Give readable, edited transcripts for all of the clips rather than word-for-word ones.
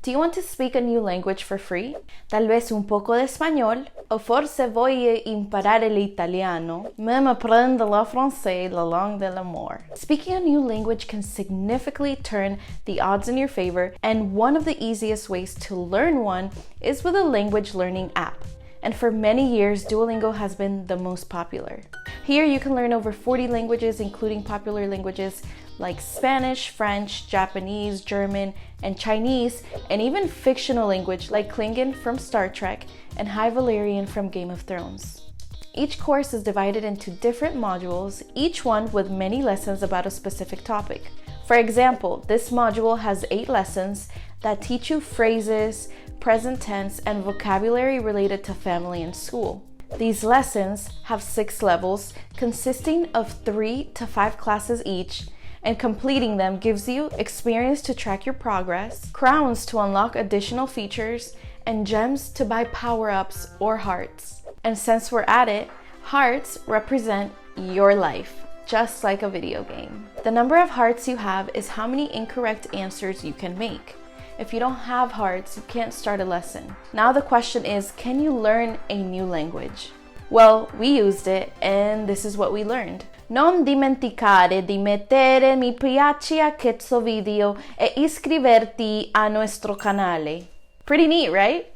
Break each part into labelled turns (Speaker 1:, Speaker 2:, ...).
Speaker 1: Do you want to speak a new language for free? Tal vez un poco de español? O forse voy a imparare l'italiano? Même apprendre le français, la langue de l'amour. Speaking a new language can significantly turn the odds in your favor, and one of the easiest ways to learn one is with a language learning app. And for many years, Duolingo has been the most popular. Here you can learn over 40 languages, including popular languages like Spanish, French, Japanese, German, and Chinese, and even fictional language like Klingon from Star Trek and High Valyrian from Game of Thrones. Each course is divided into different modules, each one with many lessons about a specific topic. For example, this module has 8 lessons that teach you phrases, present tense, and vocabulary related to family and school. These lessons have 6 levels consisting of 3 to 5 classes each, and completing them gives you experience to track your progress, crowns to unlock additional features, and gems to buy power-ups or hearts. And since we're at it, hearts represent your life, just like a video game. The number of hearts you have is how many incorrect answers you can make. If you don't have hearts, you can't start a lesson. Now the question is, can you learn a new language? Well, we used it, and this is what we learned. Non dimenticare di mettere mi piace a questo video e iscriverti a nuestro canale. Pretty neat, right?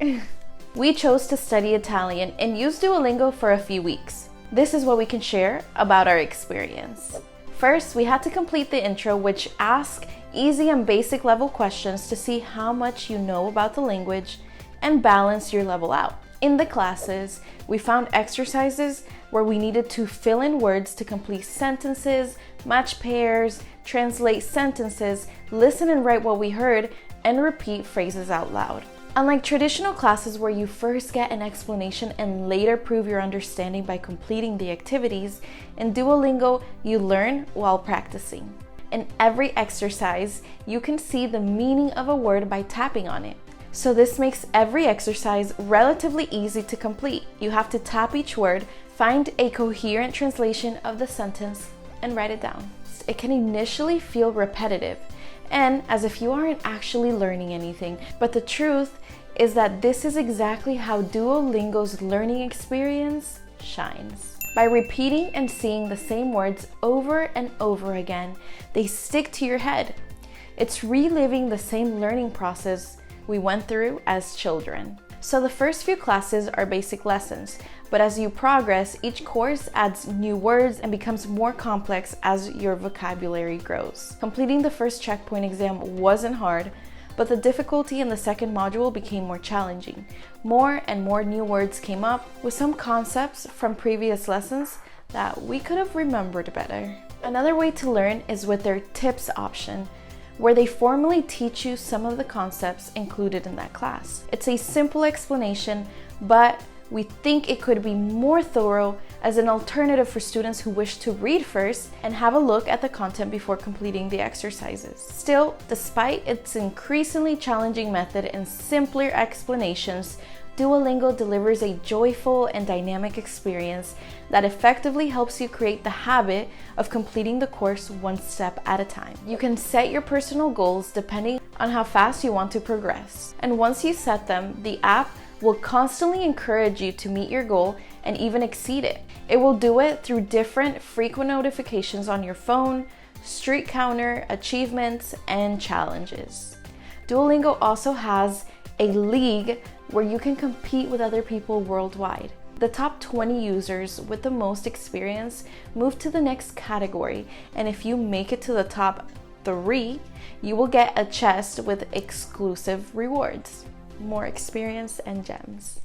Speaker 1: We chose to study Italian and use Duolingo for a few weeks. This is what we can share about our experience. First, we had to complete the intro, which asks easy and basic level questions to see how much you know about the language and balance your level out. In the classes, we found exercises where we needed to fill in words to complete sentences, match pairs, translate sentences, listen and write what we heard, and repeat phrases out loud. Unlike traditional classes where you first get an explanation and later prove your understanding by completing the activities, in Duolingo, you learn while practicing. In every exercise, you can see the meaning of a word by tapping on it. So this makes every exercise relatively easy to complete. You have to tap each word, find a coherent translation of the sentence, and write it down. It can initially feel repetitive and as if you aren't actually learning anything, but the truth is that this is exactly how Duolingo's learning experience shines. By repeating and seeing the same words over and over again, they stick to your head. It's reliving the same learning process we went through as children. So the first few classes are basic lessons, but as you progress, each course adds new words and becomes more complex as your vocabulary grows. Completing the first checkpoint exam wasn't hard, but the difficulty in the second module became more challenging. More and more new words came up with some concepts from previous lessons that we could have remembered better. Another way to learn is with their tips option, where they formally teach you some of the concepts included in that class. It's a simple explanation, but we think it could be more thorough as an alternative for students who wish to read first and have a look at the content before completing the exercises. Still, despite its increasingly challenging method and simpler explanations, Duolingo delivers a joyful and dynamic experience that effectively helps you create the habit of completing the course one step at a time. You can set your personal goals depending on how fast you want to progress. And once you set them, the app will constantly encourage you to meet your goal and even exceed it. It will do it through different frequent notifications on your phone, streak counter, achievements, and challenges. Duolingo also has a league where you can compete with other people worldwide. The top 20 users with the most experience move to the next category, and if you make it to the top 3, you will get a chest with exclusive rewards, more experience and gems.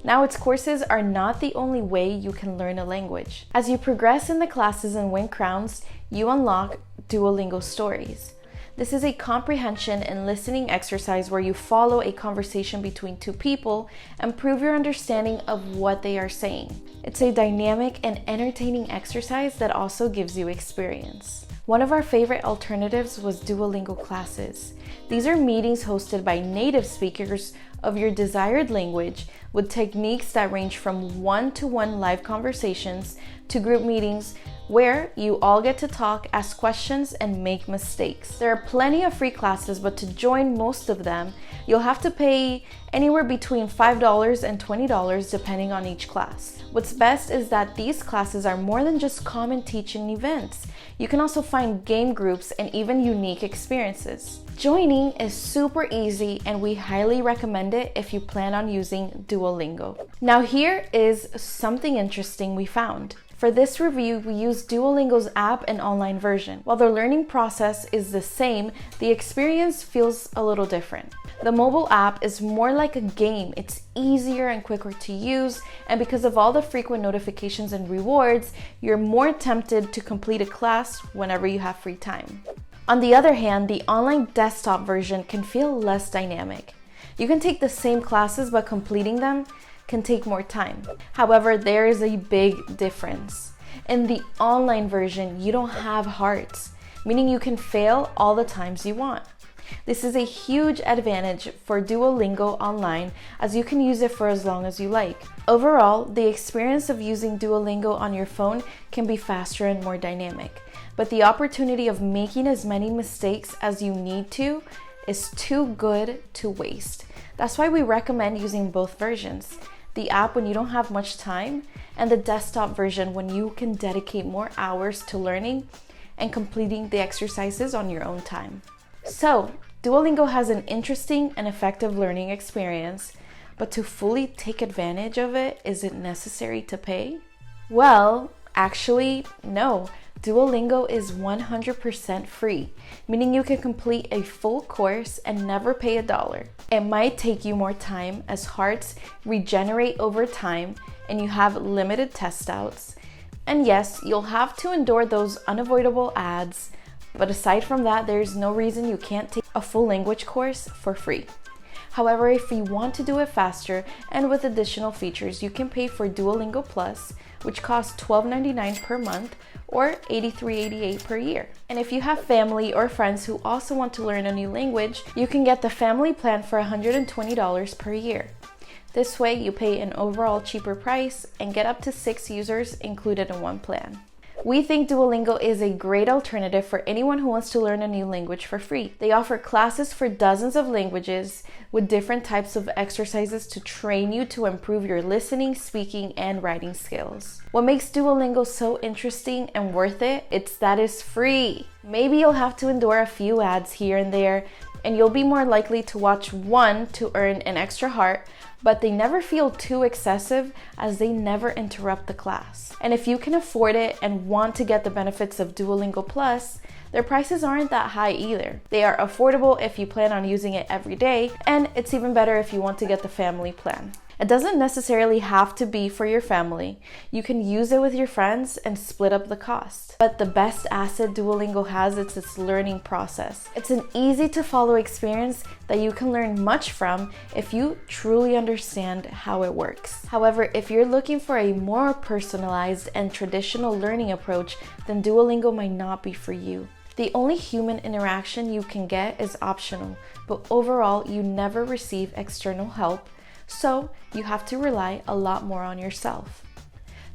Speaker 1: Now, its courses are not the only way you can learn a language. As you progress in the classes and win crowns, you unlock Duolingo Stories. This is a comprehension and listening exercise where you follow a conversation between 2 people and prove your understanding of what they are saying. It's a dynamic and entertaining exercise that also gives you experience. One of our favorite alternatives was Duolingo Classes. These are meetings hosted by native speakers of your desired language with techniques that range from one-to-one live conversations to group meetings where you all get to talk, ask questions, and make mistakes. There are plenty of free classes, but to join most of them, you'll have to pay anywhere between $5 and $20 depending on each class. What's best is that these classes are more than just common teaching events. You can also find game groups and even unique experiences. Joining is super easy and we highly recommend it if you plan on using Duolingo. Now here is something interesting we found. For this review, we used Duolingo's app and online version. While the learning process is the same, the experience feels a little different. The mobile app is more like a game. It's easier and quicker to use, and because of all the frequent notifications and rewards, you're more tempted to complete a class whenever you have free time. On the other hand, the online desktop version can feel less dynamic. You can take the same classes, but completing them can take more time. However, there is a big difference. In the online version, you don't have hearts, meaning you can fail all the times you want. This is a huge advantage for Duolingo online, as you can use it for as long as you like. Overall, the experience of using Duolingo on your phone can be faster and more dynamic, but the opportunity of making as many mistakes as you need to is too good to waste. That's why we recommend using both versions. The app when you don't have much time, and the desktop version when you can dedicate more hours to learning and completing the exercises on your own time. So, Duolingo has an interesting and effective learning experience, but to fully take advantage of it, is it necessary to pay? Well, actually, no. Duolingo is 100% free, meaning you can complete a full course and never pay $1. It might take you more time as hearts regenerate over time and you have limited test outs. And yes, you'll have to endure those unavoidable ads, but aside from that, there's no reason you can't take a full language course for free. However, if you want to do it faster and with additional features, you can pay for Duolingo Plus, which costs $12.99 per month or $83.88 per year. And if you have family or friends who also want to learn a new language, you can get the family plan for $120 per year. This way, you pay an overall cheaper price and get up to 6 users included in one plan. We think Duolingo is a great alternative for anyone who wants to learn a new language for free. They offer classes for dozens of languages with different types of exercises to train you to improve your listening, speaking, and writing skills. What makes Duolingo so interesting and worth it, it's that it's free. Maybe you'll have to endure a few ads here and there, and you'll be more likely to watch one to earn an extra heart, but they never feel too excessive as they never interrupt the class. And if you can afford it and want to get the benefits of Duolingo Plus, their prices aren't that high either. They are affordable if you plan on using it every day, and it's even better if you want to get the family plan. It doesn't necessarily have to be for your family. You can use it with your friends and split up the cost. But the best asset Duolingo has is its learning process. It's an easy to follow experience that you can learn much from if you truly understand how it works. However, if you're looking for a more personalized and traditional learning approach, then Duolingo might not be for you. The only human interaction you can get is optional, but overall, you never receive external help, so you have to rely a lot more on yourself.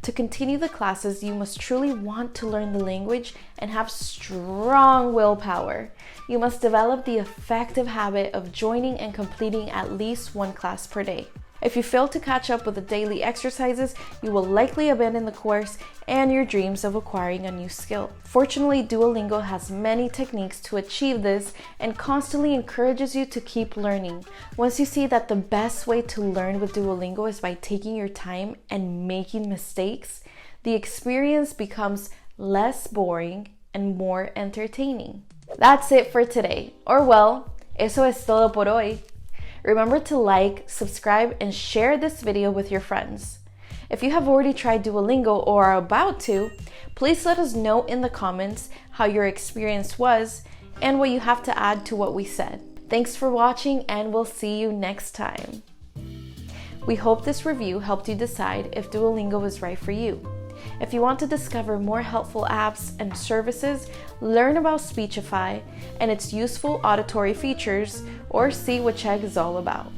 Speaker 1: To continue the classes, you must truly want to learn the language and have strong willpower. You must develop the effective habit of joining and completing at least one class per day. If you fail to catch up with the daily exercises, you will likely abandon the course and your dreams of acquiring a new skill. Fortunately, Duolingo has many techniques to achieve this and constantly encourages you to keep learning. Once you see that the best way to learn with Duolingo is by taking your time and making mistakes, the experience becomes less boring and more entertaining. That's it for today. Or well, eso es todo por hoy. Remember to like, subscribe, and share this video with your friends. If you have already tried Duolingo or are about to, please let us know in the comments how your experience was and what you have to add to what we said. Thanks for watching, and we'll see you next time. We hope this review helped you decide if Duolingo is right for you. If you want to discover more helpful apps and services, learn about Speechify and its useful auditory features, or see what Chegg is all about.